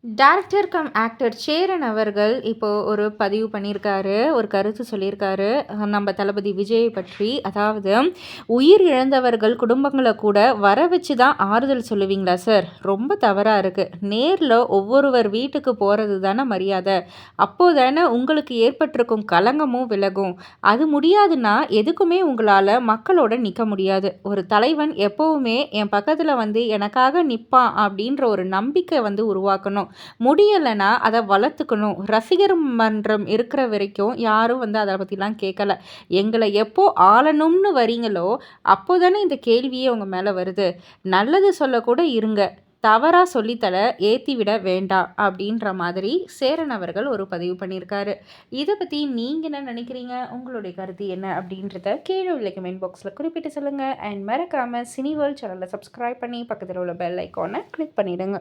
Director come actor Cheran அவர்கள் இப்போ ஒரு பதிவு பண்ணியிருக்காரு. ஒரு கருத்து சொல்லியிருக்காரு. நம்ம தளபதி விஜயை பற்றி. அதாவது, "உயிர் இழந்தவர்கள் குடும்பங்கள கூட வர வச்சு தான் ஆறுதல் சொல்லுவீங்களா சார்? ரொம்ப தவறா இருக்கு. நேர்ல ஒவ்வொருவர் வீட்டுக்கு போறது தான மரியாத. அப்போ தான உங்களுக்கு ஏற்பட்டிருக்கும் களங்கமும் விலகும். அது முடியாதுன்னா எதுக்குமே உங்களால மக்களோட நிக்க முடியாது. ஒரு தலைவன் எப்பவுமே என் பக்கத்துல வந்து எனக்காக நிப்பான் அப்படின்ற ஒரு நம்பிக்கை வந்து உருவாக்கணும். முடியலைன்னா அதை வளர்த்துக்கணும். ரசிகர் மன்றம் இருக்கிற வரைக்கும் யாரும் வந்து அதை பற்றிலாம் கேட்கல. எங்களை எப்போ ஆளணும்னு வரீங்களோ அப்போ தானே இந்த கேள்வியே உங்கள் மேலே வருது. நல்லது சொல்லக்கூட இருங்க, தவறா சொல்லித்தல ஏற்றி விட வேண்டாம் அப்படின்ற மாதிரி சேரன் அவர்கள் ஒரு பதிவு பண்ணியிருக்காரு. இதை பற்றி நீங்கள் என்ன நினைக்கிறீங்க? உங்களுடைய கருத்து என்ன அப்படின்றத கீழே உள்ள கமெண்ட் பாக்ஸில் குறிப்பிட்டு சொல்லுங்கள். அண்ட் மறக்காமல் சினி வேர்ல்ட் சேனலை சப்ஸ்கிரைப் பண்ணி பக்கத்தில் உள்ள பெல் ஐக்கானை கிளிக் பண்ணிவிடுங்க.